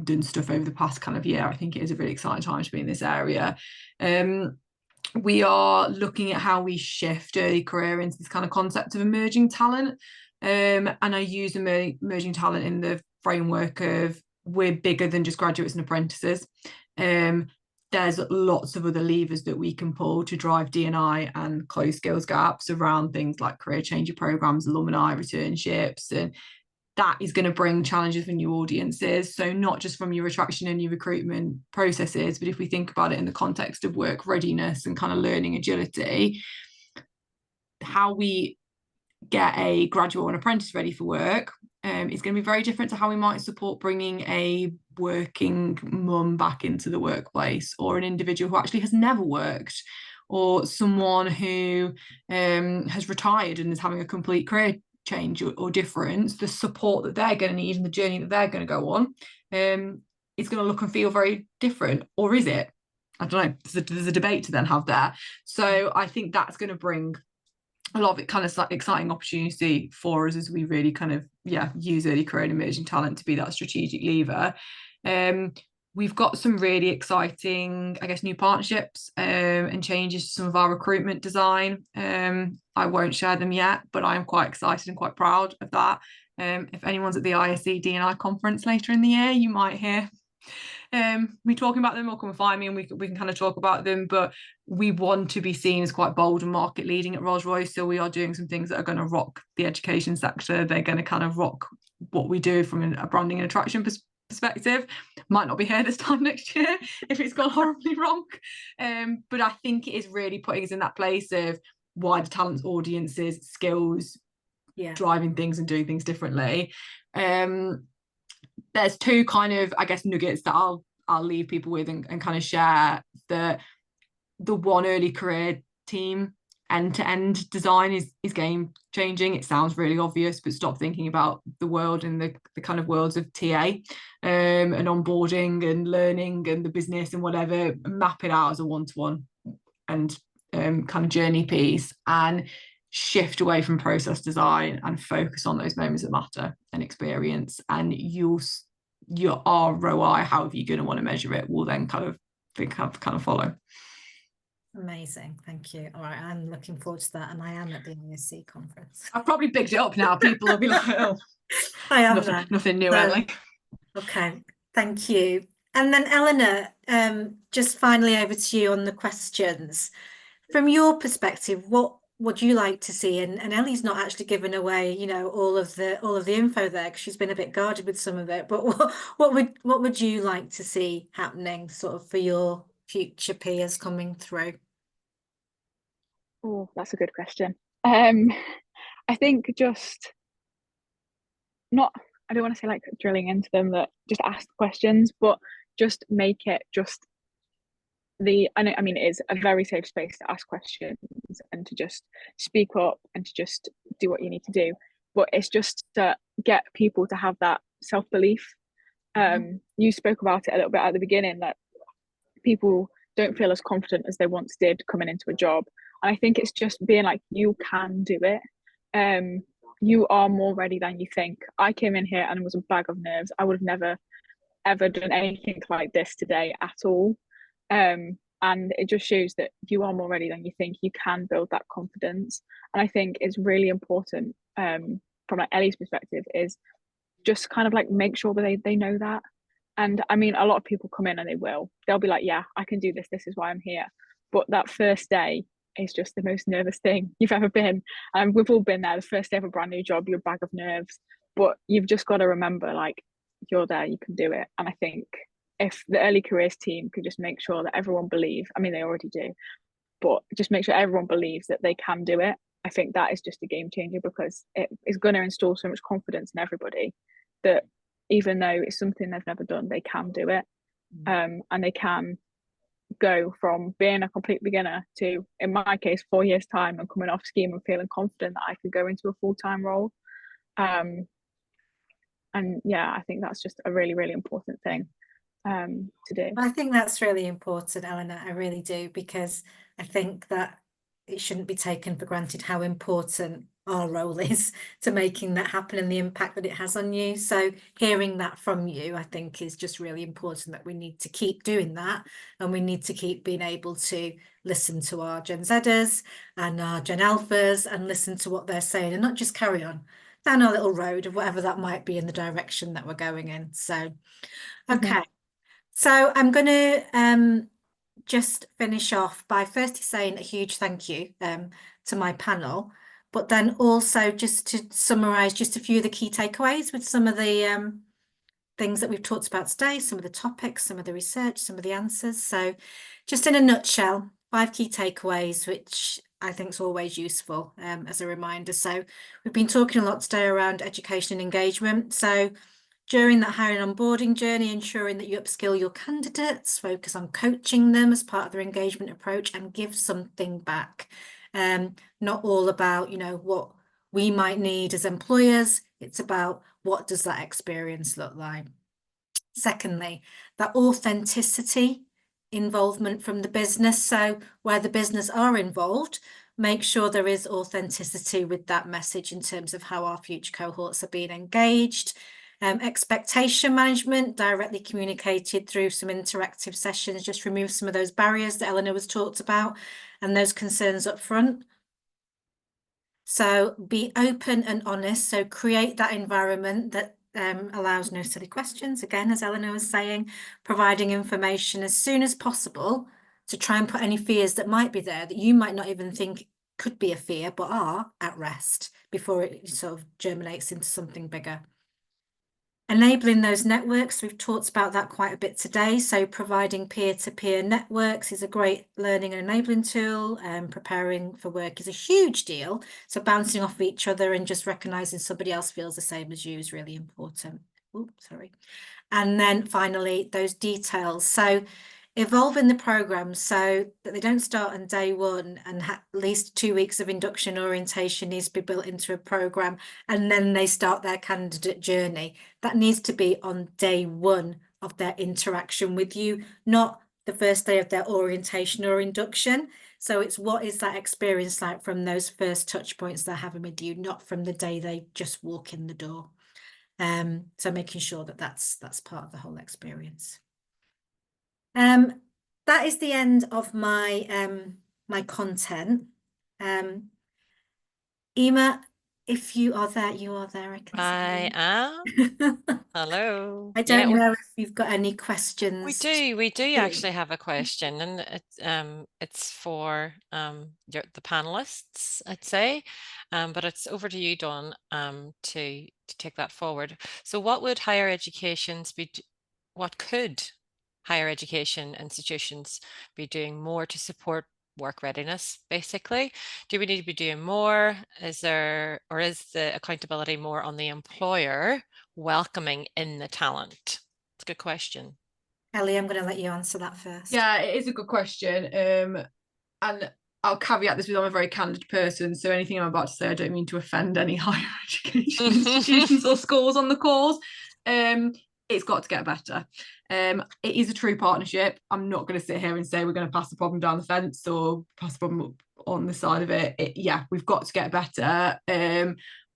done stuff over the past kind of year, I think it is a really exciting time to be in this area. we are looking at how we shift early career into this kind of concept of emerging talent. And I use emerging talent in the framework of we're bigger than just graduates and apprentices. There's lots of other levers that we can pull to drive D&I and close skills gaps around things like career changer programs, alumni returnships, and that is going to bring challenges for new audiences. So not just from your attraction and your recruitment processes, but if we think about it in the context of work readiness and kind of learning agility, how we get a graduate or an apprentice ready for work is going to be very different to how we might support bringing a working mum back into the workplace, or an individual who actually has never worked, or someone who has retired and is having a complete career change or difference. The support that they're going to need and the journey that they're going to go on is going to look and feel very different. Or is it? I don't know. There's a debate to then have there. So I think that's going to bring a lot of it kind of exciting opportunity for us as we really kind of use early career and emerging talent to be that strategic lever. We've got some really exciting, I guess, new partnerships and changes to some of our recruitment design. I won't share them yet, but I'm quite excited and quite proud of that. If anyone's at the ISE D&I conference later in the year, you might hear me talking about them, or come and find me and we can kind of talk about them. But we want to be seen as quite bold and market leading at Rolls-Royce, so we are doing some things that are going to rock the education sector. They're going to kind of rock what we do from a branding and attraction perspective. Might not be here this time next year if it's gone horribly wrong, but I think it is really putting us in that place of wider talent audiences, skills, driving things and doing things differently. There's two kind of, I guess, nuggets that I'll leave people with and kind of share. The one early career team end-to-end design is game changing. It sounds really obvious, but stop thinking about the world and the kind of worlds of TA and onboarding and learning and the business and whatever. Map it out as a one-to-one and kind of journey piece, and shift away from process design and focus on those moments that matter and experience. And your ROI, however you're going to want to measure it, will then kind of follow. Amazing, thank you. All right, I'm looking forward to that, and I am at the ISE conference. I've probably picked it up now. People will be like, "Oh, I am nothing new, Emily." Okay, thank you. And then Eleanor, just finally over to you on the questions. From your perspective, what would you like to see? And Ellie's not actually given away, all of the info there, because she's been a bit guarded with some of it. But what would you like to see happening, sort of, for your future peers coming through? Oh, that's a good question. I think just not, I don't want to say like drilling into them, that just ask questions, but just make it just I mean, it is a very safe space to ask questions and to just speak up and to just do what you need to do. But it's just to get people to have that self-belief. You spoke about it a little bit at the beginning, that people don't feel as confident as they once did coming into a job. And I think it's just being like, you can do it. You are more ready than you think. I came in here and it was a bag of nerves. I would have never, ever done anything like this today at all. And it just shows that you are more ready than you think. You can build that confidence. And I think it's really important, from like Ellie's perspective, is just kind of like make sure that they know that. And I mean, a lot of people come in and they'll be like, yeah, I can do this. This is why I'm here. But that first day is just the most nervous thing you've ever been. And we've all been there. The first day of a brand new job, you're a bag of nerves, but you've just got to remember, like, you're there, you can do it. And I think if the early careers team could just make sure that everyone believes, I mean, they already do, but just make sure everyone believes that they can do it, I think that is just a game changer, because it is going to install so much confidence in everybody that even though it's something they've never done, they can do it. And they can go from being a complete beginner to, in my case, 4 years time, and coming off scheme and feeling confident that I could go into a full-time role. And yeah, I think that's just a really, really important thing to do. I think that's really important, Eleanor. I really do, because I think that it shouldn't be taken for granted how important our role is to making that happen and the impact that it has on you. So hearing that from you, I think, is just really important, that we need to keep doing that, and we need to keep being able to listen to our Gen Zers and our Gen Alphas and listen to what they're saying, and not just carry on down our little road of whatever that might be in the direction that we're going in. So, okay. So I'm going to just finish off by firstly saying a huge thank you to my panel, but then also just to summarize just a few of the key takeaways with some of the things that we've talked about today, some of the topics, some of the research, some of the answers. So just in a nutshell, 5 key takeaways, which I think is always useful as a reminder. So we've been talking a lot today around education and engagement. So during that hiring and onboarding journey, ensuring that you upskill your candidates, focus on coaching them as part of their engagement approach, and give something back. Not all about, you know, what we might need as employers. It's about what does that experience look like. Secondly, that authenticity, involvement from the business. So where the business are involved, make sure there is authenticity with that message in terms of how our future cohorts are being engaged. Expectation management, directly communicated through some interactive sessions, just remove some of those barriers that Eleanor was talked about and those concerns up front. So be open and honest. So create that environment that allows no silly questions. Again, as Eleanor was saying, providing information as soon as possible to try and put any fears that might be there that you might not even think could be a fear, but are at rest before it sort of germinates into something bigger. Enabling those networks, we've talked about that quite a bit today. So providing peer-to-peer networks is a great learning and enabling tool. Preparing for work is a huge deal. So bouncing off each other and just recognizing somebody else feels the same as you is really important. Oops, sorry. And then finally, those details. So evolving the programs so that they don't start on day one, and at least 2 weeks of induction orientation needs to be built into a program, and then they start their candidate journey. That needs to be on day one of their interaction with you, not the first day of their orientation or induction. So it's what is that experience like from those first touch points they're having with you, not from the day they just walk in the door. So making sure that that's part of the whole experience. That is the end of my my content. Emma, if you are there, you are there. I am. Hello. I don't know if you've got any questions. We do actually have a question, and it's for the panelists, I'd say, but it's over to you, Dawn, to take that forward. So what would higher educations be, what could higher education institutions be doing more to support work readiness, basically? Do we need to be doing more? Is the accountability more on the employer welcoming in the talent? It's a good question. Ellie, I'm going to let you answer that first. Yeah, it is a good question. And I'll caveat this with, I'm a very candid person, so anything I'm about to say, I don't mean to offend any higher education institutions or schools on the calls. It's got to get better. It is a true partnership. I'm not going to sit here and say we're going to pass the problem down the fence or pass the problem on the side of it. Yeah, we've got to get better.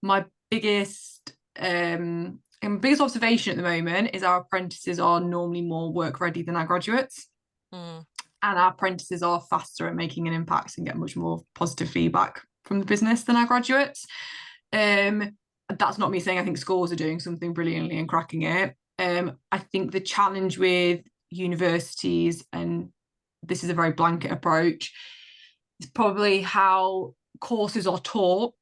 My biggest observation at the moment is our apprentices are normally more work ready than our graduates. And our apprentices are faster at making an impact and get much more positive feedback from the business than our graduates. That's not me saying I think schools are doing something brilliantly and cracking it. I think the challenge with universities, and this is a very blanket approach, is probably how courses are taught.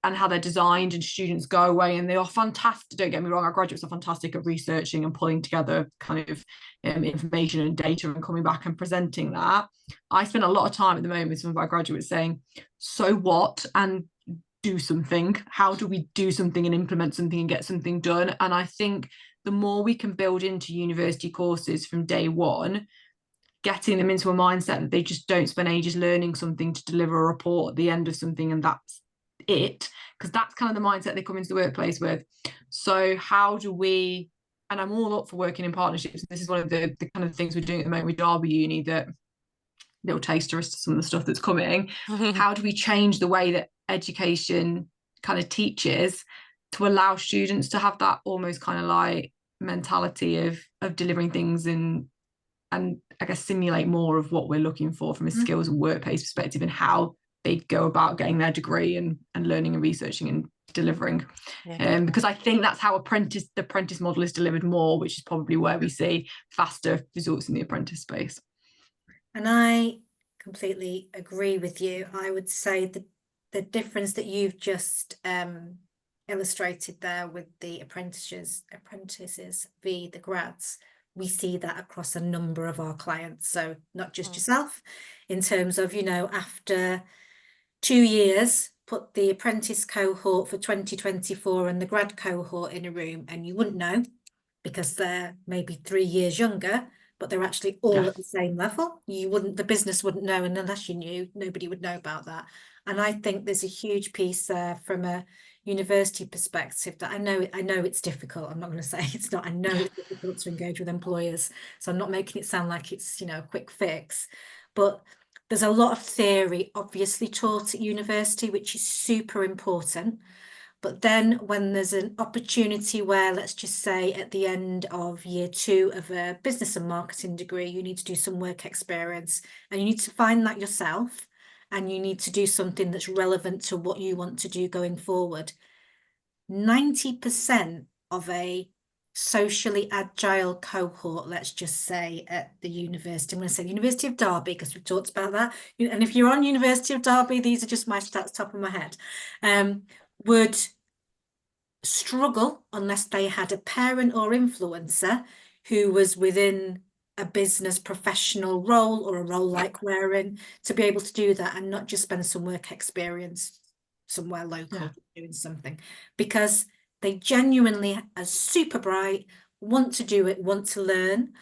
And how they're designed, and students go away and they are fantastic. Don't get me wrong, our graduates are fantastic at researching and pulling together kind of information and data and coming back and presenting that. I spend a lot of time at the moment with some of our graduates saying, so what? And do something. How do we do something and implement something and get something done? And I think the more we can build into university courses from day one, getting them into a mindset that they just don't spend ages learning something to deliver a report at the end of something and that's it, because that's kind of the mindset they come into the workplace with. So how do we, and I'm all up for working in partnerships, this is one of the kind of things we're doing at the moment with Derby Uni, that little taster as to some of the stuff that's coming. How do we change the way that education kind of teaches to allow students to have that almost kind of like mentality of delivering things and I guess simulate more of what we're looking for from a skills and workplace perspective, and how they go about getting their degree and learning and researching and delivering. Because I think that's how the apprentice model is delivered more, which is probably where we see faster results in the apprentice space. And I completely agree with you. I would say the difference that you've just illustrated there with the apprentices v the grads, we see that across a number of our clients. So not just yourself, in terms of, you know, after 2 years, put the apprentice cohort for 2024 and the grad cohort in a room, and you wouldn't know, because they're maybe 3 years younger, but they're actually all at the same level. The business wouldn't know, and unless you knew, nobody would know about that. And I think there's a huge piece there from a university perspective that I know it's difficult. I'm not going to say it's not. I know it's difficult to engage with employers, so I'm not making it sound like it's, you know, a quick fix. But there's a lot of theory obviously taught at university, which is super important. But then when there's an opportunity where, let's just say at the end of year 2 of a business and marketing degree, you need to do some work experience, and you need to find that yourself, and you need to do something that's relevant to what you want to do going forward. 90% of a socially agile cohort, let's just say at the university, I'm going to say the University of Derby, because we've talked about that. And if you're on University of Derby, these are just my stats top of my head, would struggle unless they had a parent or influencer who was within a business professional role or a role like we're in, to be able to do that and not just spend some work experience somewhere local doing something, because they genuinely are super bright, want to do it, want to learn,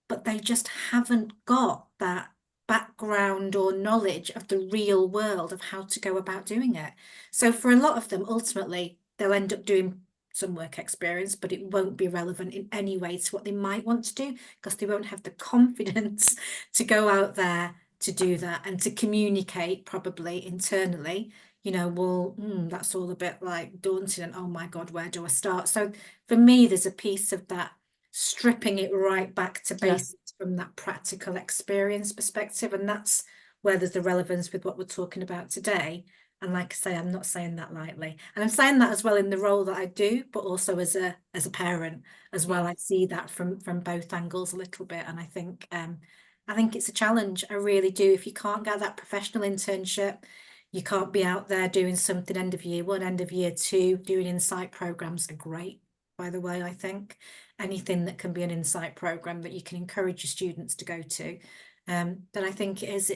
but they just haven't got that background or knowledge of the real world of how to go about doing it. So for a lot of them, ultimately, they'll end up doing some work experience, but it won't be relevant in any way to what they might want to do, because they won't have the confidence to go out there to do that and to communicate probably internally, you know, well, that's all a bit like daunting, and oh my God, where do I start? So for me, there's a piece of that stripping it right back to basics from that practical experience perspective, and that's where there's the relevance with what we're talking about today. And like I say, I'm not saying that lightly, and I'm saying that as well in the role that I do, but also as a parent as well. I see that from both angles a little bit, and I think it's a challenge. I really do. If you can't get that professional internship, you can't be out there doing something end of year 1, end of year 2. Doing insight programs are great, by the way. I think anything that can be an insight program that you can encourage your students to go to, but I think it's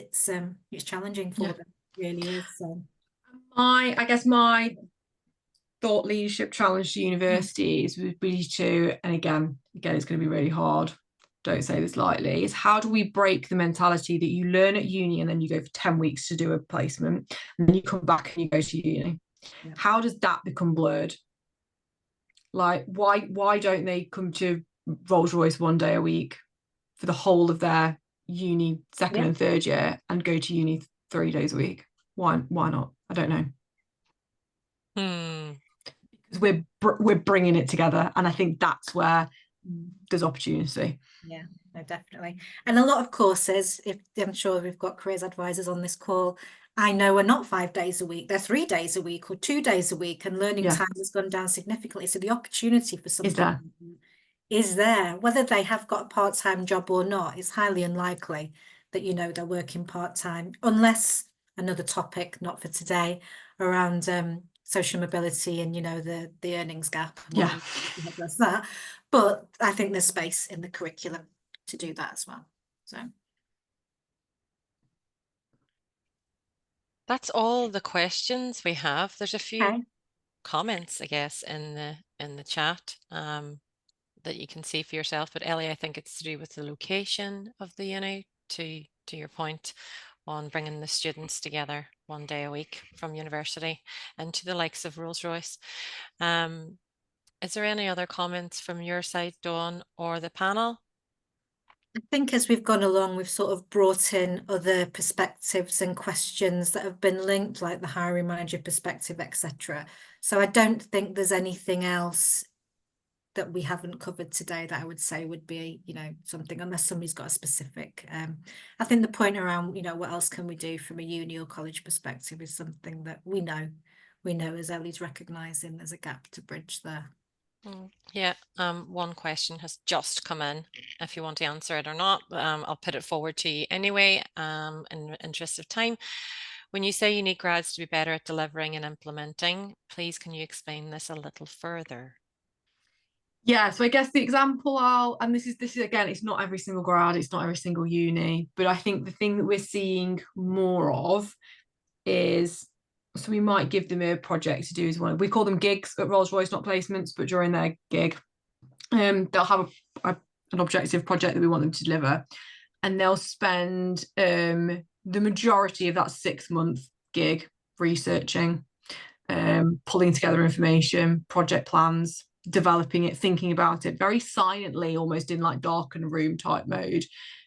challenging for them. It really is. So. I guess my thought leadership challenge to universities would be to, and again, it's going to be really hard, don't say this lightly, is how do we break the mentality that you learn at uni and then you go for 10 weeks to do a placement and then you come back and you go to uni? How does that become blurred? Like, why don't they come to Rolls-Royce 1 day a week for the whole of their uni second and third year and go to uni 3 days a week? Why not? I don't know. Because we're bringing it together, and I think that's where there's opportunity. Yeah, no, definitely. And a lot of courses, if I'm sure we've got careers advisors on this call, I know are not 5 days a week, they're 3 days a week or 2 days a week, and learning time has gone down significantly. So the opportunity for something is there. Whether they have got a part-time job or not is highly unlikely that, you know, they're working part-time, unless another topic, not for today, around social mobility and, you know, the earnings gap. Address that. But I think there's space in the curriculum to do that as well. So that's all the questions we have. There's a few comments, I guess, in the chat that you can see for yourself. But Ellie, I think it's to do with the location of the uni, to your point on bringing the students together 1 day a week from university and to the likes of Rolls-Royce. Is there any other comments from your side, Dawn, or the panel? I think as we've gone along, we've sort of brought in other perspectives and questions that have been linked, like the hiring manager perspective, etc. So I don't think there's anything else that we haven't covered today that I would say would be, you know, something, unless somebody's got a specific. I think the point around, you know, what else can we do from a uni or college perspective is something that we know as Ellie's recognising there's a gap to bridge there. Yeah, one question has just come in. If you want to answer it or not, I'll put it forward to you anyway, in the interest of time. When you say you need grads to be better at delivering and implementing, please can you explain this a little further? Yeah, so I guess the example and this is again, it's not every single grad, it's not every single uni, but I think the thing that we're seeing more of is, so we might give them a project to do as well. We call them gigs at Rolls-Royce, not placements, but during their gig, they'll have an objective project that we want them to deliver, and they'll spend the majority of that 6-month gig researching, pulling together information, project plans, developing it, thinking about it very silently, almost in like darkened room type mode.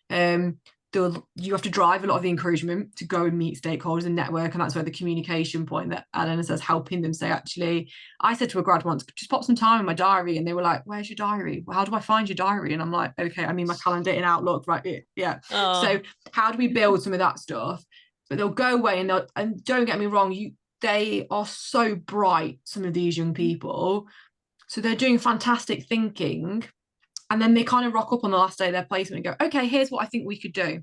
You have to drive a lot of the encouragement to go and meet stakeholders and network, and that's where the communication point that Eleanor says, helping them say, actually, I said to a grad once, just pop some time in my diary, and they were like, where's your diary? Well, how do I find your diary? And I'm like, okay, I mean my calendar in Outlook, right? Yeah. Oh. So how do we build some of that stuff? But they'll go away and don't get me wrong, they are so bright, some of these young people. So they're doing fantastic thinking, and then they kind of rock up on the last day of their placement and go, okay, here's what I think we could do.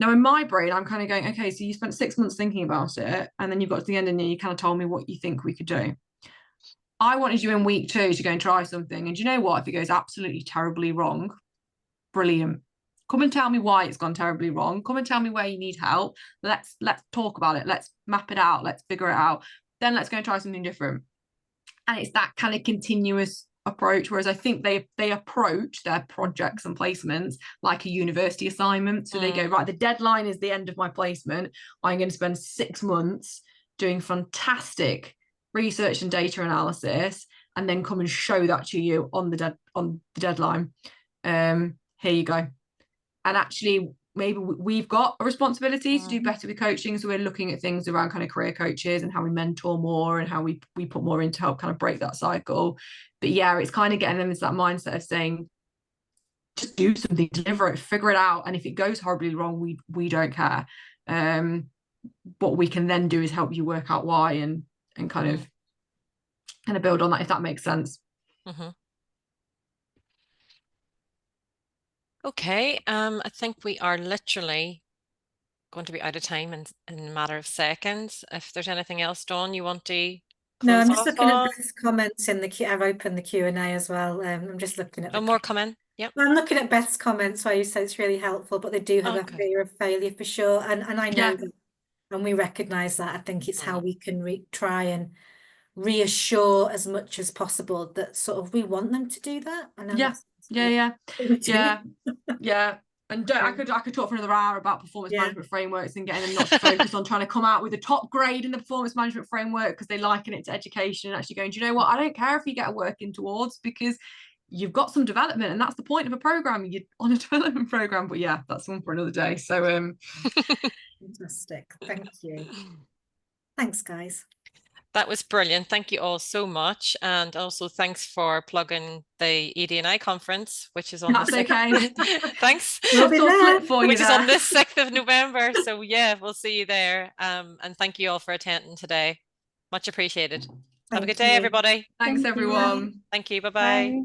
Now in my brain, I'm kind of going, okay, so you spent 6 months thinking about it, and then you got to the end and you kind of told me what you think we could do. I wanted you in week 2 to go and try something. And do you know what? If it goes absolutely terribly wrong, brilliant. Come and tell me why it's gone terribly wrong. Come and tell me where you need help. Let's talk about it. Let's map it out. Let's figure it out. Then let's go and try something different. And it's that kind of continuous approach, whereas I think they approach their projects and placements like a university assignment. So they go, right, the deadline is the end of my placement. I'm going to spend 6 months doing fantastic research and data analysis, and then come and show that to you on the deadline. Here you go. And actually, maybe we've got a responsibility to do better with coaching, so we're looking at things around kind of career coaches and how we mentor more and how we put more in to help kind of break that cycle. But yeah, it's kind of getting them into that mindset of saying, just do something, deliver it, figure it out, and if it goes horribly wrong, we don't care. What we can then do is help you work out why and kind of build on that, if that makes sense. Okay, I think we are literally going to be out of time in a matter of seconds. If there's anything else, Dawn, you want to close No, I'm just looking on? at Beth's comments in the queue. I've opened the Q&A as well. I'm just looking at more comment. Yep. Well, I'm looking at Beth's comments where you say it's really helpful, but they do have a fear of failure for sure. And I know that, and we recognise that. I think it's how we can try and reassure as much as possible that sort of we want them to do that. I know yeah. And I could talk for another hour about performance management frameworks and getting them not to focus on trying to come out with a top grade in the performance management framework because they liken it to education, and actually going, do you know what? I don't care if you get a working towards, because you've got some development, and that's the point of a program. You're on a development program. But yeah, that's one for another day. So fantastic. Thank you. Thanks, guys. That was brilliant. Thank you all so much. And also thanks for plugging the ED&I conference, which is on That's okay. Thanks. We'll be there. Which is on this 6th of November. So yeah, we'll see you there. And thank you all for attending today. Much appreciated. Have a good day, everybody. Thanks, everyone. Thank you. Bye-bye.